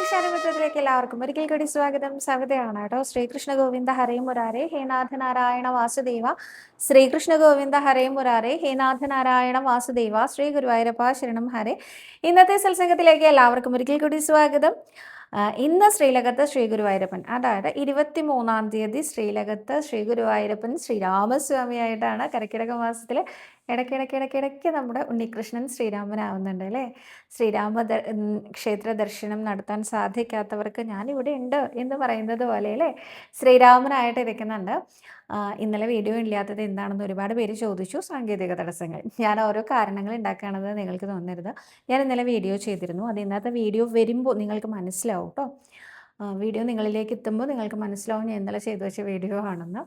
ക്ഷേത്രത്തിലേക്ക് എല്ലാവർക്കും ഒരിക്കൽ കൂടി സ്വാഗതമാണ് കേട്ടോ. ശ്രീകൃഷ്ണ ഗോവിന്ദ ഹരേ മുരാരേ ഹേ നാഥ നാരായണ വാസുദേവ. ശ്രീകൃഷ്ണ ഗോവിന്ദ ഹരേ മുരാരേ ഹേ നാഥ നാരായണ വാസുദേവ. ശ്രീ ഗുരുവായൂരപ്പ ശരണം ഹരേ. ഇന്നത്തെ സത്സംഗത്തിലേക്ക് എല്ലാവർക്കും ഒരിക്കൽ കൂടി സ്വാഗതം. ഇന്ന് ശ്രീലകത്ത് ശ്രീ ഗുരുവായൂരപ്പൻ, അതായത് 23-ാം തീയതി ശ്രീലകത്ത് ശ്രീ ഗുരുവായൂരപ്പൻ ശ്രീരാമസ്വാമിയായിട്ടാണ്. കർക്കിടക മാസത്തിൽ ഇടയ്ക്കിടയ്ക്ക് നമ്മുടെ ഉണ്ണികൃഷ്ണൻ ശ്രീരാമനാവുന്നുണ്ട് അല്ലേ. ക്ഷേത്ര ദർശനം നടത്താൻ സാധിക്കാത്തവർക്ക് ഞാനിവിടെ ഉണ്ട് എന്ന് പറയുന്നത് പോലെ അല്ലേ, ശ്രീരാമനായിട്ട് ഇരിക്കുന്നുണ്ട്. ഇന്നലെ വീഡിയോ ഇല്ലാത്തത് എന്താണെന്ന് ഒരുപാട് പേര് ചോദിച്ചു. സാങ്കേതിക തടസ്സങ്ങൾ. ഞാൻ ഓരോ കാരണങ്ങൾ ഉണ്ടാക്കുകയാണെന്ന് നിങ്ങൾക്ക് തോന്നരുത്. ഞാൻ ഇന്നലെ വീഡിയോ ചെയ്തിരുന്നു. അത് ഇന്നത്തെ വീഡിയോ വരുമ്പോൾ നിങ്ങൾക്ക് മനസ്സിലാവും കേട്ടോ. വീഡിയോ നിങ്ങളിലേക്ക് എത്തുമ്പോൾ നിങ്ങൾക്ക് മനസ്സിലാവും ഞാൻ ഇന്നലെ ചെയ്തു വെച്ച വീഡിയോ ആണെന്ന്.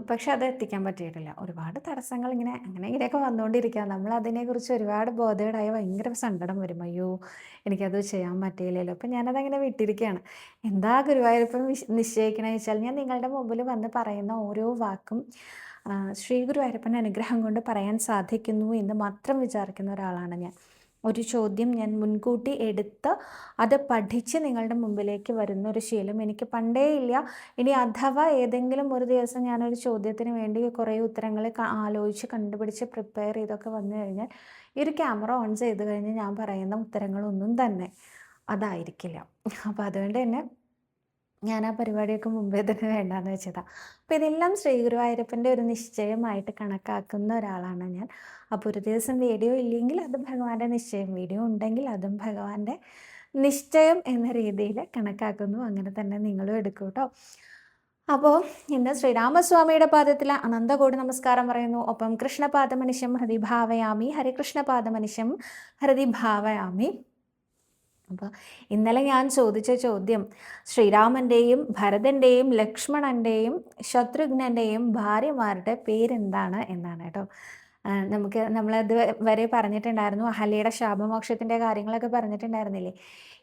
പക്ഷെ അത് എത്തിക്കാൻ പറ്റിയിട്ടില്ല. ഒരുപാട് തടസ്സങ്ങൾ ഇങ്ങനെയൊക്കെ വന്നുകൊണ്ടിരിക്കുക. നമ്മൾ അതിനെക്കുറിച്ച് ഒരുപാട് ബോധേഡായി ഭയങ്കര സങ്കടം വരും. അയ്യോ, എനിക്കത് ചെയ്യാൻ പറ്റിയില്ലല്ലോ. അപ്പം ഞാനതങ്ങനെ വിട്ടിരിക്കുകയാണ്. എന്താ ഗുരുവായൂരപ്പൻ നിശ്ചയിക്കണമെന്ന് വെച്ചാൽ, ഞാൻ നിങ്ങളുടെ മുമ്പിൽ വന്ന് പറയുന്ന ഓരോ വാക്കും ശ്രീ ഗുരുവായൂരപ്പൻ്റെ അനുഗ്രഹം കൊണ്ട് പറയാൻ സാധിക്കുന്നു എന്ന് മാത്രം വിചാരിക്കുന്ന ഒരാളാണ് ഞാൻ. ഒരു ചോദ്യം ഞാൻ മുൻകൂട്ടി എടുത്ത് അത് പഠിച്ച് നിങ്ങളുടെ മുമ്പിലേക്ക് വരുന്ന ഒരു ശീലം എനിക്ക് പണ്ടേ ഇല്ല. ഇനി അഥവാ ഏതെങ്കിലും ഒരു ദിവസം ഞാനൊരു ചോദ്യത്തിന് വേണ്ടി കുറേ ഉത്തരങ്ങൾ ആലോചിച്ച് കണ്ടുപിടിച്ച് പ്രിപ്പയർ ചെയ്തൊക്കെ വന്നു കഴിഞ്ഞാൽ ഈ ഒരു ക്യാമറ ഓൺ ചെയ്ത് കഴിഞ്ഞ് ഞാൻ പറയുന്ന ഉത്തരങ്ങളൊന്നും തന്നെ അതായിരിക്കില്ല. അപ്പോൾ അതുകൊണ്ട് തന്നെ ഞാൻ ആ പരിപാടിയൊക്കെ മുമ്പേ തന്നെ വേണ്ടാന്ന് വെച്ചതാണ്. അപ്പോൾ ഇതെല്ലാം ശ്രീ ഗുരുവായൂരപ്പൻ്റെ ഒരു നിശ്ചയമായിട്ട് കണക്കാക്കുന്ന ഒരാളാണ് ഞാൻ. അപ്പോൾ ഒരു ദിവസം വീഡിയോ ഇല്ലെങ്കിൽ അത് ഭഗവാന്റെ നിശ്ചയം, വീഡിയോ ഉണ്ടെങ്കിൽ അതും ഭഗവാന്റെ നിശ്ചയം എന്ന രീതിയിൽ കണക്കാക്കുന്നു. അങ്ങനെ തന്നെ നിങ്ങളും എടുക്കൂ കേട്ടോ. അപ്പോൾ ഇന്ന് ശ്രീരാമസ്വാമിയുടെ പാദത്തിൽ അനന്തകോടി നമസ്കാരം പറയുന്നു. ഒപ്പം കൃഷ്ണപാദമനിശം ഹരിഭാവയാമി, ഹരികൃഷ്ണപാദമനിശം ഹരിഭാവയാമി. അപ്പോൾ ഇന്നലെ ഞാൻ ചോദിച്ച ചോദ്യം ശ്രീരാമൻ്റെയും ഭരതൻ്റെയും ലക്ഷ്മണൻ്റെയും ശത്രുഘ്നൻ്റെയും ഭാര്യമാരുടെ പേരെന്താണ് എന്നാണ് കേട്ടോ. നമ്മളത് വരെ പറഞ്ഞിട്ടുണ്ടായിരുന്നു. അഹല്യയുടെ ശാപമോക്ഷത്തിൻ്റെ കാര്യങ്ങളൊക്കെ പറഞ്ഞിട്ടുണ്ടായിരുന്നില്ലേ.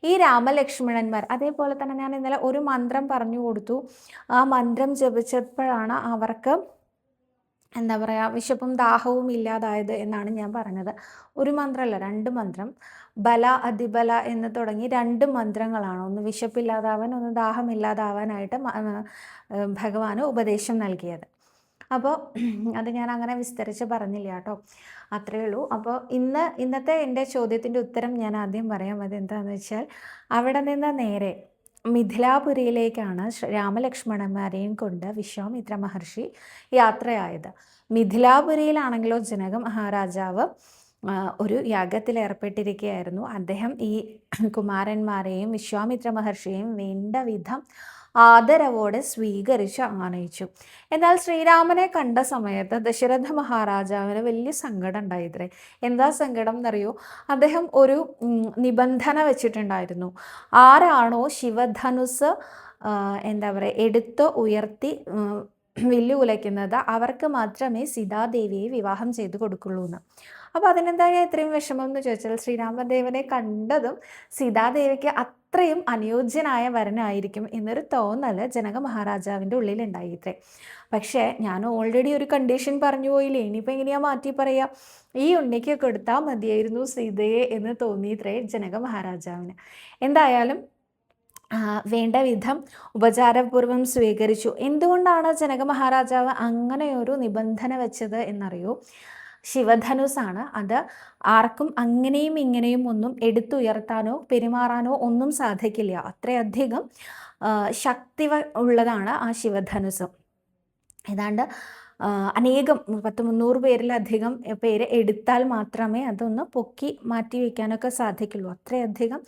ഈ രാമലക്ഷ്മണന്മാർ, അതേപോലെ തന്നെ ഞാൻ ഇന്നലെ ഒരു മന്ത്രം പറഞ്ഞു കൊടുത്തു. ആ മന്ത്രം ജപിച്ചപ്പോഴാണ് അവർക്ക് എന്താ പറയുക, വിശപ്പും ദാഹവും ഇല്ലാതായത് എന്നാണ് ഞാൻ പറഞ്ഞത്. ഒരു മന്ത്രമല്ല, 2 മന്ത്രം. ബല അതിബല എന്ന് തുടങ്ങി 2 മന്ത്രങ്ങളാണ്. ഒന്ന് വിശപ്പില്ലാതാവാൻ, ഒന്ന് ദാഹമില്ലാതാവാനായിട്ട് ഭഗവാന് ഉപദേശം നൽകിയത്. അപ്പോൾ അത് ഞാൻ അങ്ങനെ വിസ്തരിച്ച് പറഞ്ഞില്ല കേട്ടോ, അത്രയേ ഉള്ളൂ. അപ്പോൾ ഇന്നത്തെ എൻ്റെ ചോദ്യത്തിൻ്റെ ഉത്തരം ഞാൻ ആദ്യം പറയാം. അതെന്താണെന്ന് വെച്ചാൽ, അവിടെ നിന്ന് നേരെ മിഥിലാപുരിയിലേക്കാണ് രാമലക്ഷ്മണന്മാരെയും കൊണ്ട് വിശ്വാമിത്ര മഹർഷി യാത്രയായത്. മിഥിലാപുരിയിലാണെങ്കിലോ ജനക മഹാരാജാവ് ഒരു യാഗത്തിൽ ഏർപ്പെട്ടിരിക്കുകയായിരുന്നു. അദ്ദേഹം ഈ കുമാരന്മാരെയും വിശ്വാമിത്ര മഹർഷിയെയും വേണ്ട വിധം ആദരവോടെ സ്വീകരിച്ച് ആനയിച്ചു. എന്നാൽ ശ്രീരാമനെ കണ്ട സമയത്ത് ദശരഥ മഹാരാജാവിന് വലിയ സങ്കടം ഉണ്ടായിത്രേ. എന്താ സങ്കടം എന്നറിയോ? അദ്ദേഹം ഒരു നിബന്ധന വെച്ചിട്ടുണ്ടായിരുന്നു. ആരാണോ ശിവധനുസ് എന്താ പറയുക എടുത്ത് ഉയർത്തി വില്ലു കുലയ്ക്കുന്നത് അവർക്ക് മാത്രമേ സീതാദേവിയെ വിവാഹം ചെയ്തു കൊടുക്കുള്ളൂ എന്ന്. അപ്പോൾ അതിനെന്തായാലും ഇത്രയും വിഷമം എന്ന് ചോദിച്ചാൽ, ശ്രീരാമദേവനെ കണ്ടതും സീതാദേവിക്ക് അത്രയും അനുയോജ്യനായ വരനായിരിക്കും എന്നൊരു തോന്നൽ ജനക മഹാരാജാവിൻ്റെ ഉള്ളിലുണ്ടായിത്രേ. പക്ഷേ ഞാൻ ഓൾറെഡി ഒരു കണ്ടീഷൻ പറഞ്ഞു പോയില്ലേ, ഇനിയിപ്പോൾ എങ്ങനെയാ മാറ്റി പറയുക? ഈ ഉണ്ണിക്ക് കൊടുത്താൽ മതിയായിരുന്നു സീതയെ എന്ന് തോന്നിയിത്രേ ജനക മഹാരാജാവിന്. എന്തായാലും വേണ്ട വിധം ഉപചാരപൂർവ്വം സ്വീകരിച്ചു. എന്തുകൊണ്ടാണ് ജനക മഹാരാജാവ് അങ്ങനെയൊരു നിബന്ധന വെച്ചത് എന്നറിയോ? ശിവധനുസാണ്. അത് ആർക്കും അങ്ങനെയും ഇങ്ങനെയും ഒന്നും എടുത്തുയർത്താനോ പെരുമാറാനോ ഒന്നും സാധിക്കില്ല. അത്രയധികം ശക്തി ഉള്ളതാണ് ആ ശിവധനുസ്. ഏതാണ്ട് അനേകം 100-300 പേരിലധികം പേര് എടുത്താൽ മാത്രമേ അതൊന്ന് പൊക്കി മാറ്റി വയ്ക്കാനൊക്കെ സാധിക്കുള്ളൂ. അത്രയധികം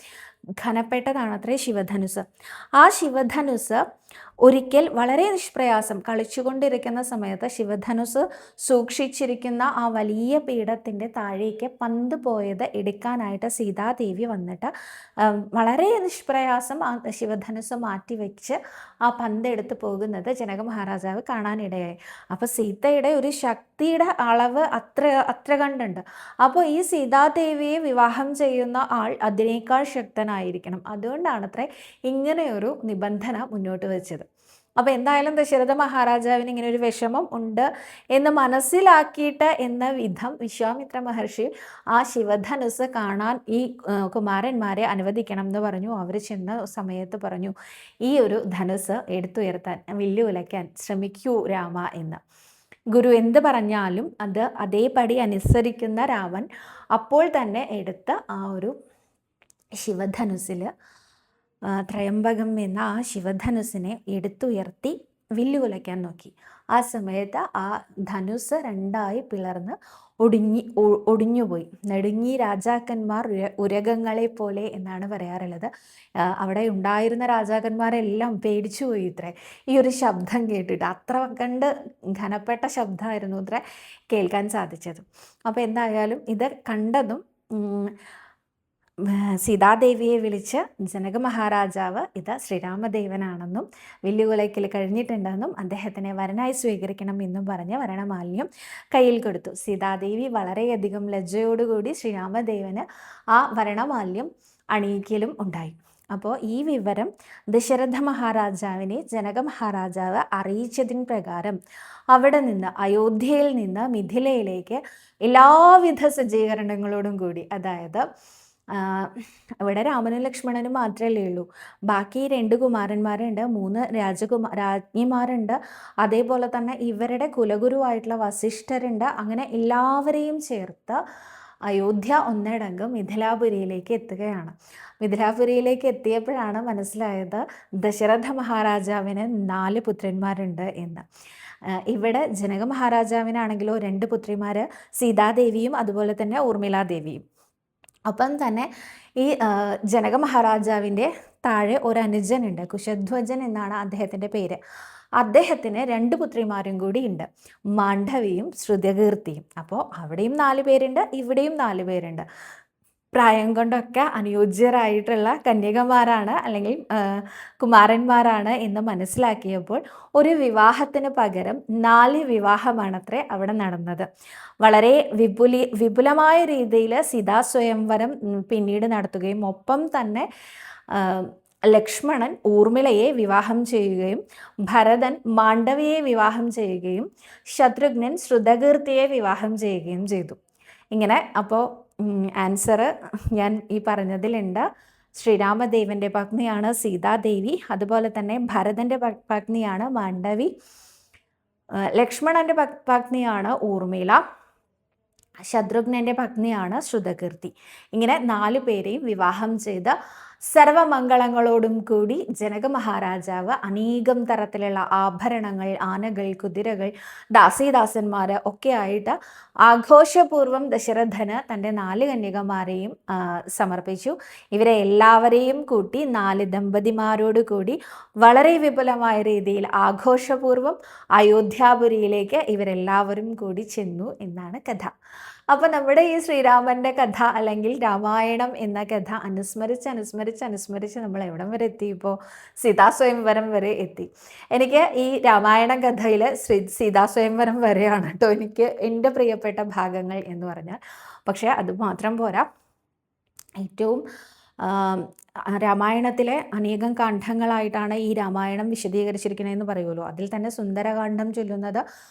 ഘനപ്പെട്ടതാണ് അത്രേ ശിവധനുസ്. ആ ശിവധനുസ് ഒരിക്കൽ വളരെ നിഷ്പ്രയാസം കളിച്ചുകൊണ്ടിരിക്കുന്ന സമയത്ത് ശിവധനുസ് സൂക്ഷിച്ചിരിക്കുന്ന ആ വലിയ പീഠത്തിൻ്റെ താഴേക്ക് പന്ത് പോയത് എടുക്കാനായിട്ട് സീതാദേവി വന്നിട്ട് വളരെ നിഷ്പ്രയാസം ആ ശിവധനുസ് മാറ്റി വെച്ച് ആ പന്ത് എടുത്ത് പോകുന്നത് ജനക മഹാരാജാവ് കാണാനിടയായി. അപ്പോൾ സീതയുടെ ഒരു ശക്തിയുടെ അളവ് അത്ര കണ്ടുണ്ട്. അപ്പോൾ ഈ സീതാദേവിയെ വിവാഹം ചെയ്യുന്ന ആൾ അതിനേക്കാൾ ശക്തനായിരിക്കണം. അതുകൊണ്ടാണ് അത്രേ ഇങ്ങനെയൊരു നിബന്ധന മുന്നോട്ട് വെച്ചത്. അപ്പോൾ എന്തായാലും ദശരഥ മഹാരാജാവിന് ഇങ്ങനെ ഒരു വിഷമം ഉണ്ട് എന്ന് മനസ്സിലാക്കിയിട്ട് എന്ന വിധം വിശ്വാമിത്ര മഹർഷി ആ ശിവധനുസ് കാണാൻ ഈ കുമാരന്മാരെ അനുവദിക്കണം എന്ന് പറഞ്ഞു. അവർ ചെന്ന സമയത്ത് പറഞ്ഞു, ഈ ഒരു ധനുസ് എടുത്തുയർത്താൻ, വില്ലു ഉലയ്ക്കാൻ ശ്രമിക്കൂ രാമ എന്ന്. ഗുരു എന്ത് പറഞ്ഞാലും അത് അതേപടി അനുസരിക്കുന്ന രാമൻ അപ്പോൾ തന്നെ എടുത്ത് ആ ഒരു ശിവധനുസിൽ ത്രയംബകം എന്ന ആ ശിവധനുസിനെ എടുത്തുയർത്തി വില്ലുകുലയ്ക്കാൻ നോക്കി. ആ സമയത്ത് ആ ധനുസ് രണ്ടായി പിളർന്ന് ഒടിഞ്ഞുപോയി. നെടുങ്ങി രാജാക്കന്മാർ ഉരകങ്ങളെ പോലെ എന്നാണ് പറയാറുള്ളത്. അവിടെ ഉണ്ടായിരുന്ന രാജാക്കന്മാരെല്ലാം പേടിച്ചുപോയി ഇത്രേ ഈ ഒരു ശബ്ദം കേട്ടിട്ട്. അത്ര കണ്ട് ഘനപ്പെട്ട ശബ്ദമായിരുന്നു ഇത്ര കേൾക്കാൻ സാധിച്ചത്. അപ്പോൾ എന്തായാലും ഇത് കണ്ടതും സീതാദേവിയെ വിളിച്ച് ജനക മഹാരാജാവ് ഇത് ശ്രീരാമദേവനാണെന്നും വില്ലുകുലയ്ക്കൽ കഴിഞ്ഞിട്ടുണ്ടെന്നും അദ്ദേഹത്തിനെ വരനായി സ്വീകരിക്കണം എന്നും പറഞ്ഞ് വരണമാല്യം കയ്യിൽ കൊടുത്തു. സീതാദേവി വളരെയധികം ലജ്ജയോടുകൂടി ശ്രീരാമദേവന് ആ വരണമാല്യം അണിയിക്കലും ഉണ്ടായി. അപ്പോൾ ഈ വിവരം ദശരഥ മഹാരാജാവിനെ ജനക മഹാരാജാവ് അറിയിച്ചതിന് പ്രകാരം അവിടെ നിന്ന് അയോധ്യയിൽ നിന്ന് മിഥിലയിലേക്ക് എല്ലാവിധ സജ്ജീകരണങ്ങളോടും കൂടി, അതായത് ഇവിടെ രാമനും ലക്ഷ്മണനും മാത്രമല്ലേ ഉള്ളൂ, ബാക്കി 2 കുമാരന്മാരുണ്ട്, 3 രാജ്ഞിമാരുണ്ട്, അതേപോലെ തന്നെ ഇവരുടെ കുലഗുരുവായിട്ടുള്ള വസിഷ്ഠരുണ്ട്. അങ്ങനെ എല്ലാവരെയും ചേർത്ത് അയോധ്യ ഒന്നടങ്കം മിഥിലാപുരിയിലേക്ക് എത്തുകയാണ്. മിഥിലാപുരിയിലേക്ക് എത്തിയപ്പോഴാണ് മനസ്സിലായത് ദശരഥ മഹാരാജാവിന് 4 പുത്രന്മാരുണ്ട് എന്ന്. ഇവിടെ ജനക മഹാരാജാവിനാണെങ്കിലോ 2 പുത്രിമാർ, സീതാദേവിയും അതുപോലെ തന്നെ ഊർമിളാദേവിയും. അപ്പം തന്നെ ഈ ജനക മഹാരാജാവിൻ്റെ താഴെ ഒരു അനുജനുണ്ട്, കുശധ്വജൻ എന്നാണ് അദ്ദേഹത്തിൻ്റെ പേര്. അദ്ദേഹത്തിന് 2 പുത്രിമാരും കൂടി ഉണ്ട്, മാണ്ഡവിയും ശ്രുതകീർത്തിയും. അപ്പോൾ അവിടെയും 4 പേരുണ്ട്, ഇവിടെയും 4 പേരുണ്ട്. പ്രായം കൊണ്ടൊക്കെ അനുയോജ്യരായിട്ടുള്ള കന്യകമാരാണ് അല്ലെങ്കിൽ കുമാരന്മാരാണ് എന്ന് മനസ്സിലാക്കിയപ്പോൾ ഒരു വിവാഹത്തിന് പകരം 4 വിവാഹമാണത്രേ അവിടെ നടന്നത്. വളരെ വിപുലമായ രീതിയിൽ സീതാസ്വയംവരം പിന്നീട് നടത്തുകയും ഒപ്പം തന്നെ ലക്ഷ്മണൻ ഊർമിളയെ വിവാഹം ചെയ്യുകയും ഭരതൻ മാണ്ഡവിയെ വിവാഹം ചെയ്യുകയും ശത്രുഘ്നൻ ശ്രുതകീർത്തിയെ വിവാഹം ചെയ്യുകയും ചെയ്തു. ഇങ്ങനെ അപ്പോൾ ആൻസർ ഞാൻ ഈ പറഞ്ഞതിലുണ്ട്. ശ്രീരാമദേവൻ്റെ പത്നിയാണ് സീതാദേവി, അതുപോലെ തന്നെ ഭരതൻ്റെ പത്നിയാണ് മാണ്ഡവി, ലക്ഷ്മണൻ്റെ പത്നിയാണ് ഊർമിള, ശത്രുഘ്നൻ്റെ പത്നിയാണ് ശ്രുതകീർത്തി. ഇങ്ങനെ 4 പേരെയും വിവാഹം ചെയ്ത് സർവമംഗളങ്ങളോടും കൂടി ജനക മഹാരാജാവ് അനേകം തരത്തിലുള്ള ആഭരണങ്ങൾ, ആനകൾ, കുതിരകൾ, ദാസീദാസന്മാർ ഒക്കെ ആയിട്ട് ആഘോഷപൂർവ്വം ദശരഥന് തൻ്റെ 4 കന്യകമാരെയും സമർപ്പിച്ചു. ഇവരെ എല്ലാവരെയും കൂട്ടി 4 ദമ്പതിമാരോട് കൂടി വളരെ വിപുലമായ രീതിയിൽ ആഘോഷപൂർവ്വം അയോധ്യാപുരിയിലേക്ക് ഇവരെല്ലാവരും കൂടി ചെന്നു എന്നാണ് കഥ. അപ്പോൾ നമ്മുടെ ഈ ശ്രീരാമൻ്റെ കഥ അല്ലെങ്കിൽ രാമായണം എന്ന കഥ അനുസ്മരിച്ച് നമ്മൾ എവിടം വരെ എത്തി? ഇപ്പോൾ സീതാസ്വയംവരം വരെ എത്തി. എനിക്ക് ഈ രാമായണ കഥയിൽ സീതാസ്വയംവരം വരെയാണ് കേട്ടോ എനിക്ക് എൻ്റെ പ്രിയപ്പെട്ട ഭാഗങ്ങൾ എന്ന് പറഞ്ഞാൽ. പക്ഷേ അത് മാത്രം പോരാ, ഏറ്റവും രാമായണത്തിലെ അനേകം കാണ്ഡങ്ങളായിട്ടാണ് ഈ രാമായണം വിശദീകരിച്ചിരിക്കുന്നതെന്ന് പറയുമല്ലോ. അതിൽ തന്നെ സുന്ദരകാന്ഡം ചൊല്ലുന്നത്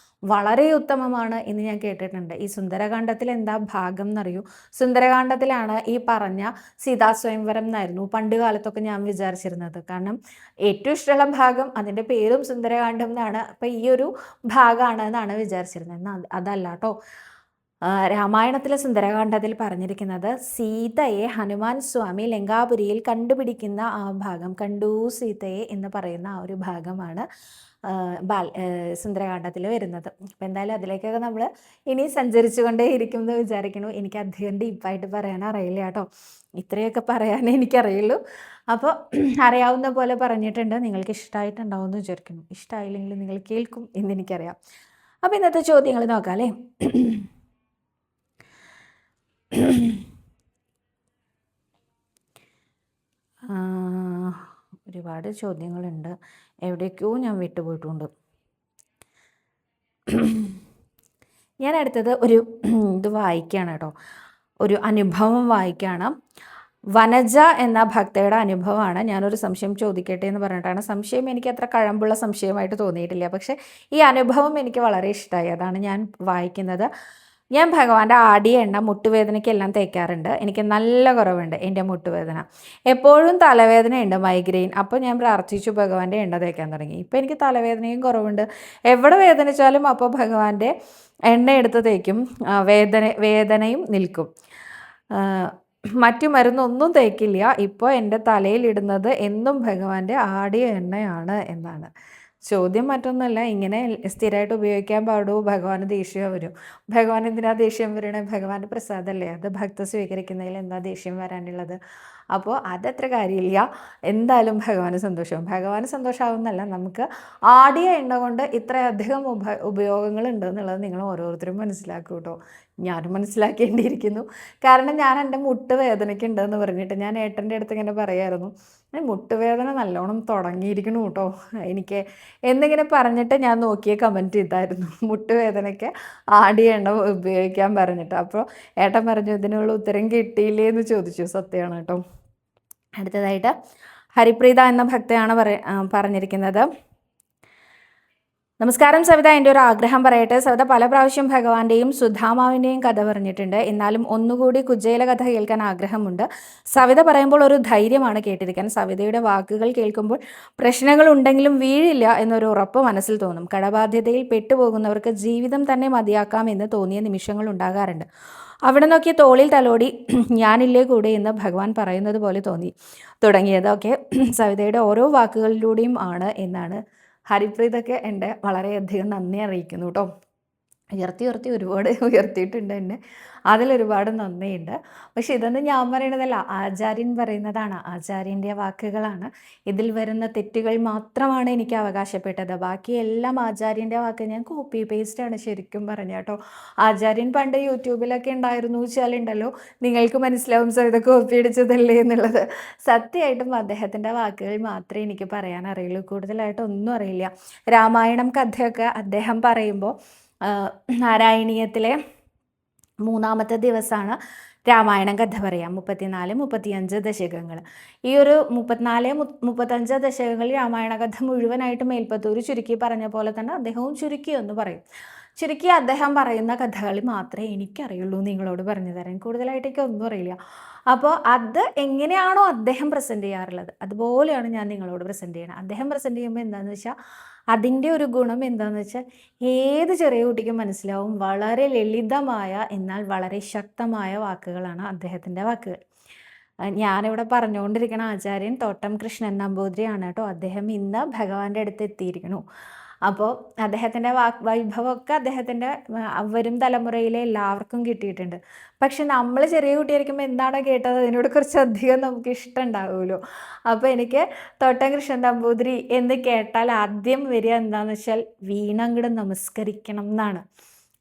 വളരെ ഉത്തമമാണ് എന്ന് ഞാൻ കേട്ടിട്ടുണ്ട്. ഈ സുന്ദരകാന്ഡത്തിൽ എന്താ ഭാഗം എന്നറിയൂ? സുന്ദരകാന്ഡത്തിലാണ് ഈ പറഞ്ഞ സീതാസ്വയംവരം എന്നായിരുന്നു പണ്ട് കാലത്തൊക്കെ ഞാൻ വിചാരിച്ചിരുന്നത്. കാരണം ഏറ്റവും ഇഷ്ടമുള്ള ഭാഗം, അതിൻ്റെ പേരും സുന്ദരകാന്ഡം എന്നാണ്. അപ്പം ഈ ഒരു ഭാഗമാണ് എന്നാണ് വിചാരിച്ചിരുന്നത്. എന്നാൽ അതല്ല കേട്ടോ. രാമായണത്തിലെ സുന്ദരകാന്ഡത്തിൽ പറഞ്ഞിരിക്കുന്നത് സീതയെ ഹനുമാൻ സ്വാമി ലങ്കാപുരിയിൽ കണ്ടുപിടിക്കുന്ന ആ ഭാഗം, കണ്ടു സീതയെ എന്ന് പറയുന്ന ആ ഒരു ഭാഗമാണ് സുന്ദരകാന്ഡത്തിൽ വരുന്നത്. അപ്പം എന്തായാലും അതിലേക്കൊക്കെ നമ്മൾ ഇനി സഞ്ചരിച്ചു കൊണ്ടേ ഇരിക്കും എന്ന് വിചാരിക്കുന്നു. എനിക്ക് അധികം ഡീപ്പായിട്ട് പറയാൻ അറിയില്ല കേട്ടോ, ഇത്രയൊക്കെ പറയാനേ എനിക്കറിയുള്ളൂ. അപ്പോൾ അറിയാവുന്ന പോലെ പറഞ്ഞിട്ടുണ്ട്. നിങ്ങൾക്ക് ഇഷ്ടമായിട്ടുണ്ടാവും എന്ന് വിചാരിക്കുന്നു. ഇഷ്ടമായില്ലെങ്കിൽ നിങ്ങൾ കേൾക്കും എന്നെനിക്കറിയാം. അപ്പോൾ ഇന്നത്തെ ചോദ്യങ്ങൾ നോക്കാം അല്ലേ? ഒരുപാട് ചോദ്യങ്ങളുണ്ട്, എവിടേക്കോ ഞാൻ വിട്ടുപോയിട്ടുണ്ട്. ഞാൻ അടുത്തത് ഒരു ഇത് വായിക്കുകയാണ് കേട്ടോ, ഒരു അനുഭവം വായിക്കുകയാണ്. വനജ എന്ന ഭക്തയുടെ അനുഭവമാണ്. ഞാനൊരു സംശയം ചോദിക്കട്ടെ എന്ന് പറഞ്ഞിട്ടാണ്. സംശയം എനിക്ക് അത്ര കഴമ്പുള്ള സംശയമായിട്ട് തോന്നിയിട്ടില്ല. പക്ഷേ ഈ അനുഭവം എനിക്ക് വളരെ ഇഷ്ടമായി. അതാണ് ഞാൻ വായിക്കുന്നത്. ഞാൻ ഭഗവാന്റെ ആടിയ എണ്ണ മുട്ടുവേദനയ്ക്കെല്ലാം തേക്കാറുണ്ട്. എനിക്ക് നല്ല കുറവുണ്ട് എൻ്റെ മുട്ടുവേദന. എപ്പോഴും തലവേദനയുണ്ട്, മൈഗ്രെയിൻ. അപ്പോൾ ഞാൻ പ്രാർത്ഥിച്ചു, ഭഗവാന്റെ എണ്ണ തേക്കാൻ തുടങ്ങി. ഇപ്പോൾ എനിക്ക് തലവേദനയും കുറവുണ്ട്. എവിടെ വേദനിച്ചാലും അപ്പോൾ ഭഗവാന്റെ എണ്ണ എടുത്ത് തേക്കും. വേദനയും നിൽക്കും. മറ്റു മരുന്നൊന്നും തേക്കില്ല. ഇപ്പോൾ എൻ്റെ തലയിലിടുന്നത് എന്നും ഭഗവാന്റെ ആടിയ എണ്ണയാണ് എന്നാണ്. ചോദ്യം മറ്റൊന്നുമല്ല, ഇങ്ങനെ സ്ഥിരമായിട്ട് ഉപയോഗിക്കാൻ പാടുമോ? ഭഗവാന് ദേഷ്യം വരും. ഭഗവാൻ എന്തിനാ ദേഷ്യം വരണേ? ഭഗവാന്റെ പ്രസാദമല്ലേ അത്. ഭക്ത സ്വീകരിക്കുന്നതിൽ എന്താ ദേഷ്യം വരാനുള്ളത്? അപ്പോൾ അതത്ര കാര്യമില്ല. എന്തായാലും ഭഗവാന് സന്തോഷമാവും. ഭഗവാന് സന്തോഷമാവുന്നല്ല, നമുക്ക് ആടിയ എണ്ണ കൊണ്ട് ഇത്രയധികം ഉപയോഗങ്ങളുണ്ട് എന്നുള്ളത് നിങ്ങൾ ഓരോരുത്തരും മനസ്സിലാക്കും കേട്ടോ. ഞാനും മനസ്സിലാക്കേണ്ടിയിരിക്കുന്നു. കാരണം ഞാൻ എൻ്റെ മുട്ട് വേദനയ്ക്കുണ്ടെന്ന് പറഞ്ഞിട്ട് ഞാൻ ഏട്ടൻ്റെ അടുത്ത് ഇങ്ങനെ പറയായിരുന്നു, മുട്ടുവേദന നല്ലോണം തുടങ്ങിയിരിക്കണു കേട്ടോ എനിക്ക് എന്നിങ്ങനെ പറഞ്ഞിട്ട് ഞാൻ നോക്കിയ കമൻറ്റ് ചെയ്തായിരുന്നു, മുട്ടുവേദനയ്ക്ക് ആടിയ എണ്ണ ഉപയോഗിക്കാൻ പറഞ്ഞിട്ട്. അപ്പോൾ ഏട്ടൻ പറഞ്ഞു, ഇതിനുള്ള ഉത്തരം കിട്ടിയില്ലേ എന്ന് ചോദിച്ചു. സത്യമാണ് കേട്ടോ. അടുത്തതായിട്ട് ഹരിപ്രീത എന്ന ഭക്തയാണ് പറഞ്ഞിരിക്കുന്നത്. നമസ്കാരം സവിത, എൻ്റെ ഒരു ആഗ്രഹം പറയട്ടെ. സവിത പല പ്രാവശ്യം ഭഗവാന്റെയും സുധാമാവിൻ്റെയും കഥ പറഞ്ഞിട്ടുണ്ട്. എന്നാലും ഒന്നുകൂടി കുചേല കഥ കേൾക്കാൻ ആഗ്രഹമുണ്ട്. സവിത പറയുമ്പോൾ ഒരു ധൈര്യമാണ് കേട്ടിരിക്കാൻ. സവിതയുടെ വാക്കുകൾ കേൾക്കുമ്പോൾ പ്രശ്നങ്ങൾ ഉണ്ടെങ്കിലും വീഴില്ല എന്നൊരു ഉറപ്പ് മനസ്സിൽ തോന്നും. കടബാധ്യതയിൽ പെട്ടുപോകുന്നവർക്ക് ജീവിതം തന്നെ മതിയാക്കാം എന്ന് തോന്നിയ നിമിഷങ്ങൾ ഉണ്ടാകാറുണ്ട്. അവിടെ നോക്കി തോളിൽ തലോടി ഞാനില്ലേ കൂടെ എന്ന് ഭഗവാൻ പറയുന്നത് പോലെ തോന്നി തുടങ്ങിയതൊക്കെ സവിതയുടെ ഓരോ വാക്കുകളിലൂടെയും ആണ് എന്നാണ് ഹരിപ്രീതൊക്കെ എൻ്റെ വളരെയധികം നന്ദി അറിയിക്കുന്നു കേട്ടോ. ഉയർത്തി ഒരുപാട് ഉയർത്തിയിട്ടുണ്ട് എന്നെ, അതിലൊരുപാട് നന്ദിയുണ്ട്. പക്ഷെ ഇതൊന്നും ഞാൻ പറയണതല്ല, ആചാര്യൻ പറയുന്നതാണ്, ആചാര്യൻ്റെ വാക്കുകളാണ്. ഇതിൽ വരുന്ന തെറ്റുകൾ മാത്രമാണ് എനിക്ക് അവകാശപ്പെട്ടത്. ബാക്കിയെല്ലാം ആചാര്യൻ്റെ വാക്ക്. ഞാൻ കോപ്പി പേസ്റ്റാണ് ശരിക്കും പറഞ്ഞ കേട്ടോ. ആചാര്യൻ പണ്ട് യൂട്യൂബിലൊക്കെ ഉണ്ടായിരുന്നു വെച്ചാലുണ്ടല്ലോ, നിങ്ങൾക്ക് മനസ്സിലാവും സവിത കോപ്പി അടിച്ചതല്ലേ എന്നുള്ളത്. സത്യമായിട്ടും അദ്ദേഹത്തിൻ്റെ വാക്കുകൾ മാത്രമേ എനിക്ക് പറയാൻ അറിയുള്ളൂ. കൂടുതലായിട്ടൊന്നും അറിയില്ല. രാമായണം കഥയൊക്കെ അദ്ദേഹം പറയുമ്പോൾ നാരായണീയത്തിലെ 3-ാമത്തെ ദിവസമാണ് രാമായണം കഥ പറയാം. 34-35 ദശകങ്ങൾ. ഈ ഒരു 34-35 ദശകങ്ങളിൽ രാമായണ കഥ മുഴുവനായിട്ട് മേൽപ്പത്തൂർ ചുരുക്കി പറഞ്ഞ പോലെ തന്നെ അദ്ദേഹവും ചുരുക്കി എന്ന് പറയും. ചുരുക്കി അദ്ദേഹം പറയുന്ന കഥകൾ മാത്രമേ എനിക്കറിയുള്ളൂ നിങ്ങളോട് പറഞ്ഞു തരാൻ. കൂടുതലായിട്ട് എനിക്കൊന്നും അറിയില്ല. അപ്പോൾ അത് എങ്ങനെയാണോ അദ്ദേഹം പ്രസൻറ്റ് ചെയ്യാറുള്ളത് അതുപോലെയാണ് ഞാൻ നിങ്ങളോട് പ്രസൻറ്റ് ചെയ്യണം. അദ്ദേഹം പ്രസൻറ്റ് ചെയ്യുമ്പോൾ എന്താണെന്ന് വെച്ചാൽ അതിൻ്റെ ഒരു ഗുണം എന്താണെന്ന് വെച്ചാൽ ഏത് ചെറിയ കുട്ടിക്കും മനസ്സിലാവും. വളരെ ലളിതമായ എന്നാൽ വളരെ ശക്തമായ വാക്കുകളാണ് അദ്ദേഹത്തിൻ്റെ വാക്കുകൾ. ഞാനിവിടെ പറഞ്ഞുകൊണ്ടിരിക്കുന്ന ആചാര്യൻ തോട്ടം കൃഷ്ണൻ നമ്പൂതിരിയാണ് കേട്ടോ. അദ്ദേഹം ഇന്ന് ഭഗവാന്റെ അടുത്ത് എത്തിയിരിക്കുന്നു. അപ്പോൾ അദ്ദേഹത്തിൻ്റെ വൈഭവമൊക്കെ അദ്ദേഹത്തിൻ്റെ വരും തലമുറയിലെ എല്ലാവർക്കും കിട്ടിയിട്ടുണ്ട്. പക്ഷെ നമ്മൾ ചെറിയ കുട്ടിയായിരിക്കുമ്പോൾ എന്താണോ കേട്ടത് അതിനോട് കുറച്ചധികം നമുക്ക് ഇഷ്ടം ഉണ്ടാവുമല്ലോ. അപ്പോൾ എനിക്ക് തോട്ടം കൃഷ്ണൻ നമ്പൂതിരി എന്ന് കേട്ടാൽ ആദ്യം വരിക എന്താണെന്ന് വെച്ചാൽ വീണങ്ങട് നമസ്കരിക്കണം എന്നാണ്.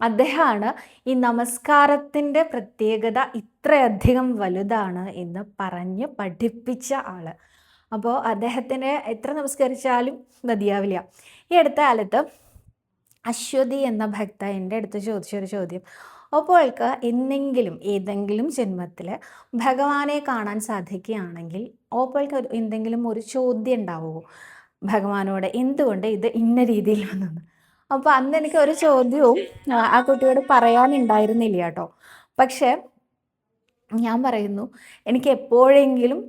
അദ്ദേഹമാണ് ഈ നമസ്കാരത്തിൻ്റെ പ്രത്യേകത ഇത്രയധികം വലുതാണ് എന്ന് പറഞ്ഞ് പഠിപ്പിച്ച ആൾ. അപ്പോൾ അദ്ദേഹത്തിന് എത്ര നമസ്കരിച്ചാലും മതിയാവില്ല. ഈ അടുത്ത കാലത്ത് അശ്വതി എന്ന ഭക്ത എൻ്റെ അടുത്ത് ചോദിച്ചൊരു ചോദ്യം, ഓപ്പോൾക്ക് ഏതെങ്കിലും ജന്മത്തിൽ ഭഗവാനെ കാണാൻ സാധിക്കുകയാണെങ്കിൽ ഓപ്പോൾക്ക് എന്തെങ്കിലും ഒരു ചോദ്യം ഉണ്ടാവുമോ ഭഗവാനോട്, എന്തുകൊണ്ട് ഇത് ഇന്ന രീതിയിൽ വന്നെന്ന്. അപ്പോൾ അന്ന് എനിക്ക് ഒരു ചോദ്യവും ആ കുട്ടിയോട് പറയാനുണ്ടായിരുന്നില്ല കേട്ടോ. പക്ഷേ ഞാൻ പറയുന്നു, എനിക്ക് എപ്പോഴെങ്കിലും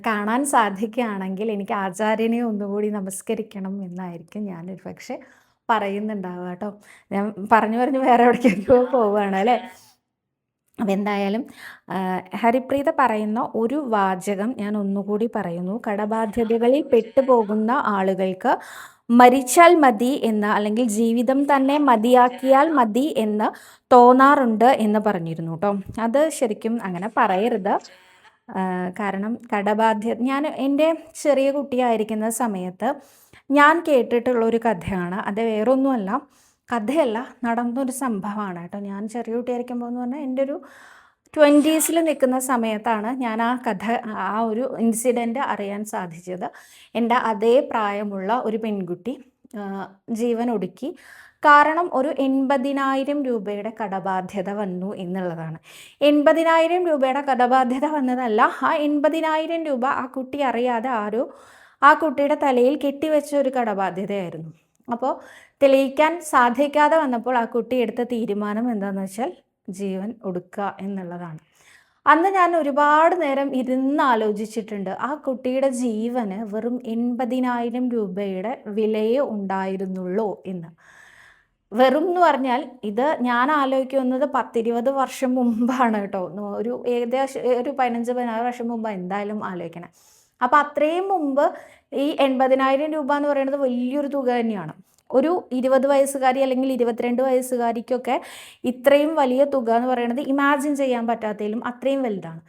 കാണാൻ സാധിക്കുകയാണെങ്കിൽ എനിക്ക് ആചാര്യനെ ഒന്നുകൂടി നമസ്കരിക്കണം എന്നായിരിക്കും ഞാനൊരു പക്ഷേ പറയുന്നുണ്ടാവുക കേട്ടോ. ഞാൻ പറഞ്ഞു വേറെ എവിടേക്കൊക്കെ പോവുകയാണ് അല്ലേ. അപ്പം എന്തായാലും ഹരിപ്രീത പറയുന്ന ഒരു വാചകം ഞാൻ ഒന്നുകൂടി പറയുന്നു. കടബാധ്യതകളിൽ പെട്ടുപോകുന്ന ആളുകൾക്ക് മരിച്ചാൽ മതി എന്ന്, അല്ലെങ്കിൽ ജീവിതം തന്നെ മതിയാക്കിയാൽ മതി എന്ന് തോന്നാറുണ്ട് എന്ന് പറഞ്ഞിരുന്നു കേട്ടോ. അത് ശരിക്കും അങ്ങനെ പറയരുത്. കാരണം ഞാൻ എൻ്റെ ചെറിയ കുട്ടിയായിരിക്കുന്ന സമയത്ത് ഞാൻ കേട്ടിട്ടുള്ളൊരു കഥയാണ്. അത് വേറൊന്നുമല്ല, കഥയല്ല, നടന്നൊരു സംഭവമാണ് കേട്ടോ. ഞാൻ ചെറിയ കുട്ടിയായിരിക്കുമ്പോൾ എന്ന് പറഞ്ഞാൽ എൻ്റെ ഒരു 20s നിൽക്കുന്ന സമയത്താണ് ഞാൻ ആ ഒരു ഇൻസിഡൻറ്റ് അറിയാൻ സാധിച്ചത്. എൻ്റെ അതേ പ്രായമുള്ള ഒരു പെൺകുട്ടി ജീവൻ ഒടുക്കി കാരണം ഒരു 80,000 രൂപയുടെ കടബാധ്യത വന്നു എന്നുള്ളതാണ്. 80,000 രൂപയുടെ കടബാധ്യത വന്നതല്ല, ആ 80,000 രൂപ ആ കുട്ടി അറിയാതെ ആരോ ആ കുട്ടിയുടെ തലയിൽ കെട്ടിവെച്ച ഒരു കടബാധ്യതയായിരുന്നു. അപ്പോൾ തെളിയിക്കാൻ സാധിക്കാതെ വന്നപ്പോൾ ആ കുട്ടി എടുത്ത തീരുമാനം എന്താണെന്ന് വെച്ചാൽ ജീവൻ ഒടുക്കുക എന്നുള്ളതാണ്. അന്ന് ഞാൻ ഒരുപാട് നേരം ഇരുന്ന് ആലോചിച്ചിട്ടുണ്ട്. ആ കുട്ടിയുടെ ജീവന് വെറും 80,000 രൂപയുടെ വിലയേ ഉണ്ടായിരുന്നുള്ളൂ എന്ന്. വെറും എന്ന് പറഞ്ഞാൽ ഇത് ഞാൻ ആലോചിക്കുന്നത് 10-20 വർഷം മുമ്പാണ് കേട്ടോ. ഒരു ഏകദേശം ഒരു 15-16 വർഷം മുമ്പ് എന്തായാലും ആലോചിക്കണം. അപ്പോൾ അത്രയും മുമ്പ് ഈ 80,000 രൂപ എന്ന് പറയുന്നത് വലിയൊരു തുക തന്നെയാണ്. ഒരു 20 വയസ്സുകാരി അല്ലെങ്കിൽ 22 വയസ്സുകാരിക്കൊക്കെ ഇത്രയും വലിയ തുക എന്ന് പറയുന്നത് ഇമാജിൻ ചെയ്യാൻ പറ്റാത്തതിലും അത്രയും വലുതാണ്.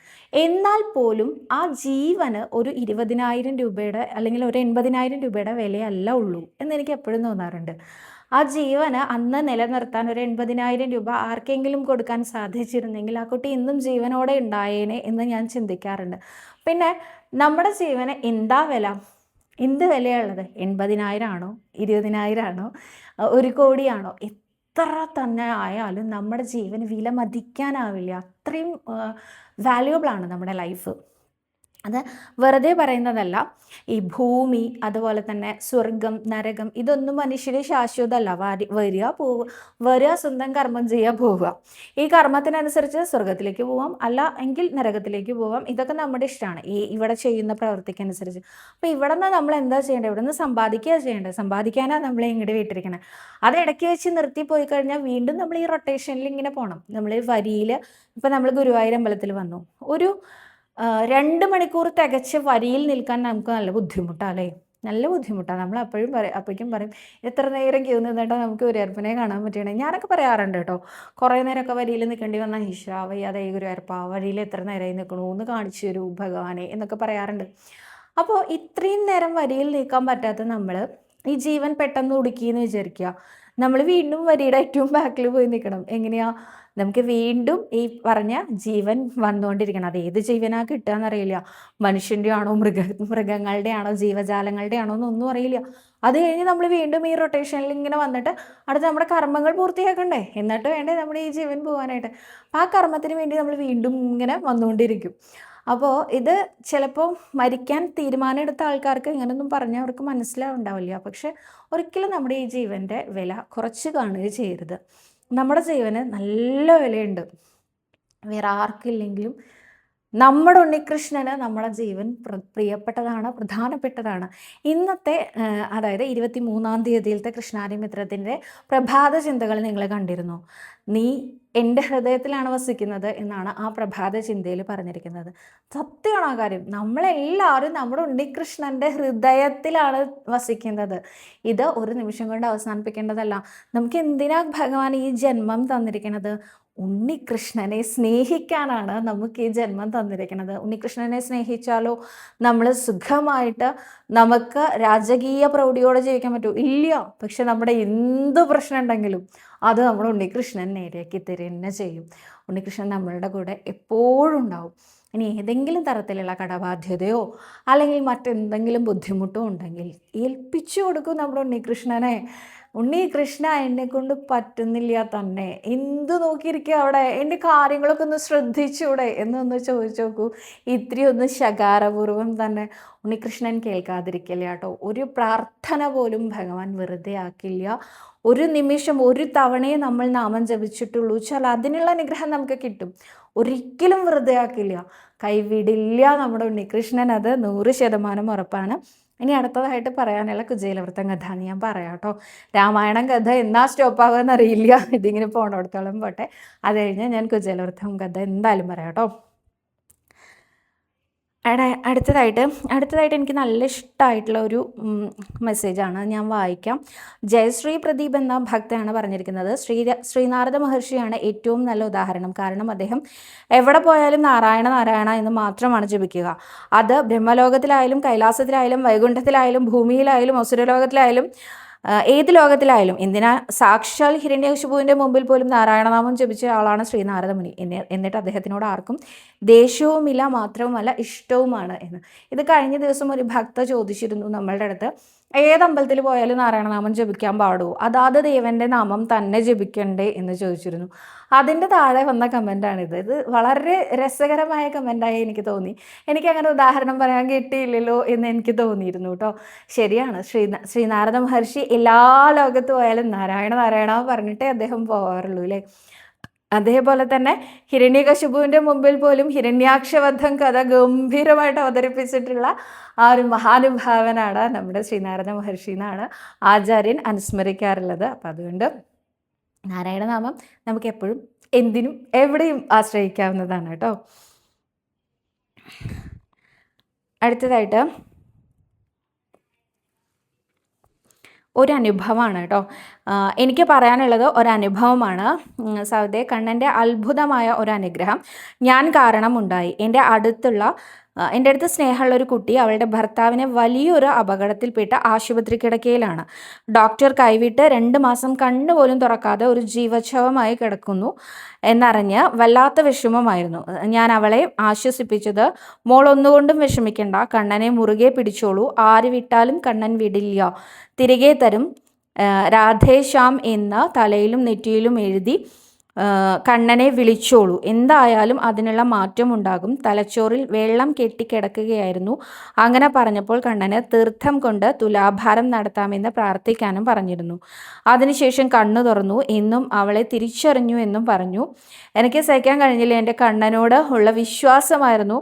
എന്നാൽ പോലും ആ ജീവന് ഒരു 20,000 രൂപയുടെ അല്ലെങ്കിൽ ഒരു 80,000 രൂപയുടെ വിലയല്ല ഉള്ളൂ എന്നെനിക്ക് എപ്പോഴും തോന്നാറുണ്ട്. ആ ജീവന് അന്ന് നിലനിർത്താൻ ഒരു 80,000 രൂപ ആർക്കെങ്കിലും കൊടുക്കാൻ സാധിച്ചിരുന്നെങ്കിൽ ആ കുട്ടി ഇന്നും ജീവനോടെ ഉണ്ടായേനെ എന്ന് ഞാൻ ചിന്തിക്കാറുണ്ട്. പിന്നെ നമ്മുടെ ജീവന് എന്താ വില? എന്ത് വിലയുള്ളത്? 80,000 ആണോ, 20,000 ആണോ, 1 കോടിയാണോ? എത്ര തന്നെ ആയാലും നമ്മുടെ ജീവന് വില മതിക്കാനാവില്ല. അത്രയും വാല്യുബിളാണ് നമ്മുടെ ലൈഫ്. അത് വെറുതെ പറയുന്നതല്ല. ഈ ഭൂമി, അതുപോലെ തന്നെ സ്വർഗം, നരകം, ഇതൊന്നും മനുഷ്യന് ശാശ്വതമല്ല. വരിക, സ്വന്തം കർമ്മം ചെയ്യുക, പോവുക. ഈ കർമ്മത്തിനനുസരിച്ച് സ്വർഗത്തിലേക്ക് പോവാം, അല്ല എങ്കിൽ നരകത്തിലേക്ക് പോവാം. ഇതൊക്കെ നമ്മുടെ ഇഷ്ടമാണ്, ഇവിടെ ചെയ്യുന്ന പ്രവൃത്തിക്കനുസരിച്ച്. അപ്പോൾ ഇവിടെ നിന്ന് നമ്മൾ എന്താ ചെയ്യേണ്ടത്? ഇവിടെ നിന്ന് സമ്പാദിക്കുക ചെയ്യേണ്ടത്. സമ്പാദിക്കാനാണ് നമ്മളെ ഇങ്ങോട്ട് വിട്ടിരിക്കണം. അത് ഇടയ്ക്ക് വെച്ച് നിർത്തി പോയി കഴിഞ്ഞാൽ വീണ്ടും നമ്മൾ ഈ റൊട്ടേഷനിൽ ഇങ്ങനെ പോകണം. നമ്മൾ വരിയിൽ, ഇപ്പം നമ്മൾ ഗുരുവായൂർ അമ്പലത്തിൽ വന്നു, ഒരു 2 മണിക്കൂർ തികച്ച് വരിയിൽ നിൽക്കാൻ നമുക്ക് നല്ല ബുദ്ധിമുട്ടാണ്, നല്ല ബുദ്ധിമുട്ടാണ്. നമ്മൾ അപ്പോഴേക്കും പറയും എത്ര നേരം ക്യൂ നിന്നിട്ടാൽ നമുക്ക് ഗുരുവായൂരപ്പനെ കാണാൻ പറ്റണേ. ഞാനൊക്കെ പറയാറുണ്ട് കേട്ടോ, കുറേ നേരമൊക്കെ വരിയിൽ നിൽക്കേണ്ടി വന്നാൽ ഈശ്വരാ വയ്യാതെ ഗുരുവായൂരപ്പ വരിയിൽ എത്ര നേരമായി നിൽക്കണു, ഒന്ന് കാണിച്ചു തരൂ ഭഗവാനെ എന്നൊക്കെ പറയാറുണ്ട്. അപ്പോൾ ഇത്രയും നേരം വരിയിൽ നിൽക്കാൻ പറ്റാത്ത നമ്മൾ ഈ ജീവൻ പെട്ടെന്ന് ഒടുക്കിയെന്ന് വിചാരിക്കുക, നമ്മൾ വീണ്ടും വരിയുടെ ഏറ്റവും ബാക്കിൽ പോയി നിൽക്കണം. എങ്ങനെയാ? നമുക്ക് വീണ്ടും ഈ പറഞ്ഞ ജീവൻ വന്നുകൊണ്ടിരിക്കണം. അത് ഏത് ജീവനാ കിട്ടുക എന്നറിയില്ല. മനുഷ്യൻ്റെ ആണോ, മൃഗങ്ങളുടെ ആണോ, ജീവജാലങ്ങളുടെ ആണോ എന്നൊന്നും അറിയില്ല. അത് കഴിഞ്ഞ് നമ്മൾ വീണ്ടും ഈ റൊട്ടേഷനിൽ ഇങ്ങനെ വന്നിട്ട് അടുത്ത നമ്മുടെ കർമ്മങ്ങൾ പൂർത്തിയാക്കണ്ടേ, എന്നിട്ട് വേണ്ടേ നമ്മുടെ ഈ ജീവൻ പോകാനായിട്ട്. അപ്പോൾ ആ കർമ്മത്തിന് വേണ്ടി നമ്മൾ വീണ്ടും ഇങ്ങനെ വന്നുകൊണ്ടിരിക്കും. അപ്പോൾ ഇത് ചിലപ്പോൾ മരിക്കാൻ തീരുമാനം എടുത്ത ആൾക്കാർക്ക് ഇങ്ങനെയൊന്നും പറഞ്ഞാൽ അവർക്ക് മനസ്സിലാവുണ്ടാവില്ല. പക്ഷെ ഒരിക്കലും നമ്മുടെ ഈ ജീവൻ്റെ വില കുറച്ച് കാണുകയും ചെയ്യരുത്. നമ്മുടെ ജീവന് നല്ല വിലയുണ്ട്. വേറെ ആർക്കില്ലെങ്കിലും നമ്മുടെ ഉണ്ണികൃഷ്ണന് നമ്മുടെ ജീവൻ പ്രിയപ്പെട്ടതാണ്, പ്രധാനപ്പെട്ടതാണ്. ഇന്നത്തെ അതായത് 23-ാം തീയതിയിലത്തെ കൃഷ്ണാരിമിത്രത്തിൻ്റെ പ്രഭാത ചിന്തകൾ നിങ്ങൾ കണ്ടിരുന്നു. നീ എൻ്റെ ഹൃദയത്തിലാണ് വസിക്കുന്നത് എന്നാണ് ആ പ്രഭാത ചിന്തയിൽ പറഞ്ഞിരിക്കുന്നത്. സത്യമാണ് ആ കാര്യം. നമ്മളെല്ലാവരും നമ്മുടെ ഉണ്ണികൃഷ്ണൻ്റെ ഹൃദയത്തിലാണ് വസിക്കുന്നത്. ഇത് ഒരു നിമിഷം കൊണ്ട് അവസാനിപ്പിക്കേണ്ടതല്ല. നമുക്ക് എന്തിനാ ഭഗവാൻ ഈ ജന്മം തന്നിരിക്കുന്നത്? ഉണ്ണികൃഷ്ണനെ സ്നേഹിക്കാനാണ് നമുക്ക് ഈ ജന്മം തന്നിരിക്കുന്നത്. ഉണ്ണികൃഷ്ണനെ സ്നേഹിച്ചാലോ നമ്മൾ സുഖമായിട്ട് നമുക്ക് രാജകീയ പ്രൗഢിയോടെ ജീവിക്കാൻ പറ്റൂ? ഇല്ല. പക്ഷെ നമ്മുടെ എന്ത് പ്രശ്നം ഉണ്ടെങ്കിലും അത് നമ്മുടെ ഉണ്ണികൃഷ്ണൻ നേരെയാക്കി തരുന്ന ചെയ്യും. ഉണ്ണികൃഷ്ണൻ നമ്മളുടെ കൂടെ എപ്പോഴും ഉണ്ടാവും. ഇനി ഏതെങ്കിലും തരത്തിലുള്ള കടബാധ്യതയോ അല്ലെങ്കിൽ മറ്റെന്തെങ്കിലും ബുദ്ധിമുട്ടോ ഉണ്ടെങ്കിൽ ഏൽപ്പിച്ചു കൊടുക്കും നമ്മുടെ ഉണ്ണികൃഷ്ണനെ. ഉണ്ണികൃഷ്ണ, എന്നെക്കൊണ്ട് പറ്റുന്നില്ല തന്നെ, എന്ത് നോക്കിയിരിക്കുക അവിടെ, എൻ്റെ കാര്യങ്ങളൊക്കെ ഒന്ന് ശ്രദ്ധിച്ചൂടെ എന്നൊന്ന് ചോദിച്ചു നോക്കൂ. ഇത്രയൊന്ന് ശകാരപൂർവം തന്നെ ഉണ്ണികൃഷ്ണൻ കേൾക്കാതിരിക്കില്ല കേട്ടോ. ഒരു പ്രാർത്ഥന പോലും ഭഗവാൻ വെറുതെ ആക്കില്ല. ഒരു നിമിഷം, ഒരു തവണയെ നമ്മൾ നാമം ജപിച്ചിട്ടുള്ളൂ വെച്ചാൽ അതിനുള്ള അനുഗ്രഹം നമുക്ക് കിട്ടും. ഒരിക്കലും വെറുതെ ആക്കില്ല, കൈവിടില്ല നമ്മുടെ ഉണ്ണികൃഷ്ണൻ. അത് 100% ഉറപ്പാണ്. ഇനി അടുത്തതായിട്ട് പറയാനുള്ള കുചേലവൃത്തം കഥ ഞാൻ പറയാം കേട്ടോ. രാമായണം കഥ എന്നാ സ്റ്റോപ്പാകുമെന്ന് അറിയില്ല, ഇതിങ്ങനെ പോണോടത്തോളം പോട്ടെ. അത് കഴിഞ്ഞ് ഞാൻ കുചേലവൃത്തം കഥ എന്തായാലും പറയാം കേട്ടോ. അടുത്തതായിട്ട് എനിക്ക് നല്ല ഇഷ്ടമായിട്ടുള്ള ഒരു മെസ്സേജാണ്, ഞാൻ വായിക്കാം. ജയശ്രീ പ്രദീപ് എന്ന ഭക്തയാണ് പറഞ്ഞിരിക്കുന്നത്. ശ്രീനാരദ മഹർഷിയാണ് ഏറ്റവും നല്ല ഉദാഹരണം. കാരണം അദ്ദേഹം എവിടെ പോയാലും നാരായണ നാരായണ എന്ന് മാത്രമാണ് ജപിക്കുക. അത് ബ്രഹ്മലോകത്തിലായാലും കൈലാസത്തിലായാലും വൈകുണ്ഠത്തിലായാലും ഭൂമിയിലായാലും അസുരലോകത്തിലായാലും ഏത് ലോകത്തിലായാലും, എന്തിനാ സാക്ഷാൽ ഹിരണ്യകശിപുവിൻ്റെ മുമ്പിൽ പോലും നാരായണനാമം ജപിച്ച ആളാണ് ശ്രീനാരദമുനി. എന്നിട്ട് അദ്ദേഹത്തിനോട് ആർക്കും ദേഷ്യവുമില്ല, മാത്രവുമല്ല ഇഷ്ടവുമാണ് എന്ന്. ഇത് കഴിഞ്ഞ ദിവസം ഒരു ഭക്ത ചോദിച്ചിരുന്നു നമ്മളുടെ അടുത്ത്, ഏത് അമ്പലത്തിൽ പോയാലും നാരായണനാമം ജപിക്കാൻ പാടുമോ? അതാത് ദേവൻ്റെ നാമം തന്നെ ജപിക്കണ്ടേ എന്ന് ചോദിച്ചിരുന്നു. അതിൻ്റെ താഴെ വന്ന കമൻ്റാണിത്. ഇത് വളരെ രസകരമായ കമൻ്റായി എനിക്ക് തോന്നി. എനിക്കങ്ങനെ ഉദാഹരണം പറയാൻ കിട്ടിയില്ലല്ലോ എന്ന് എനിക്ക് തോന്നിയിരുന്നു കേട്ടോ. ശരിയാണ്, ശ്രീനാരദ മഹർഷി എല്ലാ ലോകത്ത് പോയാലും നാരായണ നാരായണ പറഞ്ഞിട്ടേ അദ്ദേഹം പോകാറുള്ളൂ അല്ലേ. അതേപോലെ തന്നെ ഹിരണ്യകശിപുവിൻ്റെ മുമ്പിൽ പോലും ഹിരണ്യാക്ഷവധം കഥ ഗംഭീരമായിട്ട് അവതരിപ്പിച്ചിട്ടുള്ള ആ ഒരു മഹാനുഭാവനാണ് നമ്മുടെ ശ്രീനാരദ മഹർഷി എന്നാണ് ആചാര്യൻ അനുസ്മരിക്കാറുള്ളത്. അപ്പം അതുകൊണ്ട് നാരായണനാമം നമുക്ക് എപ്പോഴും എന്തിനും എവിടെയും ആശ്രയിക്കാവുന്നതാണ് കേട്ടോ. അടുത്തതായിട്ട് ഒരനുഭവമാണ് കേട്ടോ. എനിക്ക് പറയാനുള്ളത് ഒരനുഭവമാണ്. സൗദേ കണ്ണൻ്റെ അത്ഭുതമായ ഒരനുഗ്രഹം ഞാൻ കാരണമുണ്ടായി. എൻ്റെ അടുത്ത് സ്നേഹമുള്ള ഒരു കുട്ടി അവളുടെ ഭർത്താവിനെ വലിയൊരു അപകടത്തിൽപ്പെട്ട് ആശുപത്രി കിടക്കയിലാണ്. ഡോക്ടർ കൈവിട്ട് 2 മാസം കണ്ണുപോലും തുറക്കാതെ ഒരു ജീവച്ഛവമായി കിടക്കുന്നു എന്നറിഞ്ഞ് വല്ലാത്ത വിഷമമായിരുന്നു. ഞാൻ അവളെ ആശ്വസിപ്പിച്ചത്, മോൾ ഒന്നുകൊണ്ടും വിഷമിക്കണ്ട, കണ്ണനെ മുറുകെ പിടിച്ചോളൂ, ആര് വിട്ടാലും കണ്ണൻ വിടില്ല, തിരികെ തരും, രാധേശ്യാം എന്ന് തലയിലും നെറ്റിയിലും എഴുതി കണ്ണനെ വിളിച്ചോളൂ, എന്തായാലും അതിനുള്ള മാറ്റമുണ്ടാകും. തലച്ചോറിൽ വെള്ളം കെട്ടിക്കിടക്കുകയായിരുന്നു. അങ്ങനെ പറഞ്ഞപ്പോൾ കണ്ണന് തീർത്ഥം കൊണ്ട് തുലാഭാരം നടത്താമെന്ന് പ്രാർത്ഥിക്കാനും പറഞ്ഞിരുന്നു. അതിനുശേഷം കണ്ണു തുറന്നു എന്നും അവളെ തിരിച്ചറിഞ്ഞു എന്നും പറഞ്ഞു. എനിക്ക് സഹിക്കാൻ കഴിഞ്ഞില്ല. എൻ്റെ കണ്ണനോട് ഉള്ള വിശ്വാസമായിരുന്നു.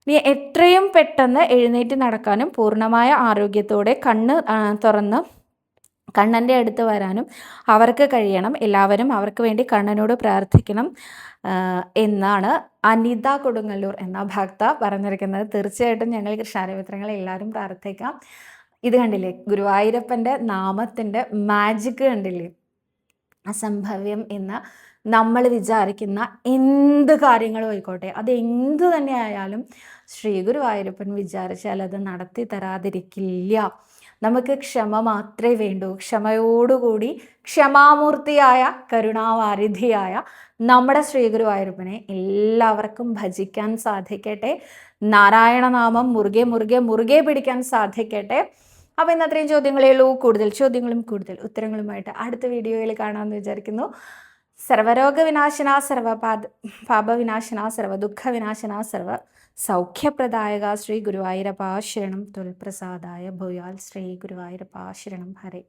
നീ എത്രയും പെട്ടെന്ന് എഴുന്നേറ്റ് നടക്കാനും പൂർണ്ണമായ ആരോഗ്യത്തോടെ കണ്ണ് തുറന്ന് കണ്ണൻ്റെ അടുത്ത് വരാനും അവർക്ക് കഴിയണം. എല്ലാവരും അവർക്ക് വേണ്ടി കണ്ണനോട് പ്രാർത്ഥിക്കണം എന്നാണ് അനിത കൊടുങ്ങല്ലൂർ എന്ന ഭക്ത പറഞ്ഞിരിക്കുന്നത്. തീർച്ചയായിട്ടും ഞങ്ങൾ കൃഷ്ണാരമിത്രങ്ങൾ എല്ലാവരും പ്രാർത്ഥിക്കാം. ഇത് കണ്ടില്ലേ, ഗുരുവായൂരപ്പൻ്റെ നാമത്തിൻ്റെ മാജിക് കണ്ടില്ലേ? അസംഭവ്യം എന്ന് നമ്മൾ വിചാരിക്കുന്ന എന്ത് കാര്യങ്ങളും ആയിക്കോട്ടെ, അത് എന്തു തന്നെ ആയാലും ശ്രീ ഗുരുവായൂരപ്പൻ വിചാരിച്ചാൽ അത് നടത്തി തരാതിരിക്കില്ല. നമുക്ക് ക്ഷമ മാത്രമേ വേണ്ടൂ. ക്ഷമയോടുകൂടി ക്ഷമാമൂർത്തിയായ കരുണാവാരിധിയായ നമ്മുടെ ശ്രീ ഗുരുവായൂരപ്പനെ എല്ലാവർക്കും ഭജിക്കാൻ സാധിക്കട്ടെ. നാരായണനാമം മുറുകെ മുറുകെ മുറുകെ പിടിക്കാൻ സാധിക്കട്ടെ. അപ്പോൾ ഇന്ന് അത്രയും ചോദ്യങ്ങളേ ഉള്ളൂ. കൂടുതൽ ചോദ്യങ്ങളും കൂടുതൽ ഉത്തരങ്ങളുമായിട്ട് അടുത്ത വീഡിയോയിൽ കാണാമെന്ന് വിചാരിക്കുന്നു. സർവരോഗവിനാശന, പാപവിനാശന, സർവദുഃഖവിനാശന, സർവ സൗഖ്യപ്രദായക ശ്രീ ഗുരുവായൂരപ്പ ശരണം. തൊൽപ്രസാദായ ഭൂയാൽ ശ്രീ ഗുരുവായൂരപ്പ ശരണം. ഹരേ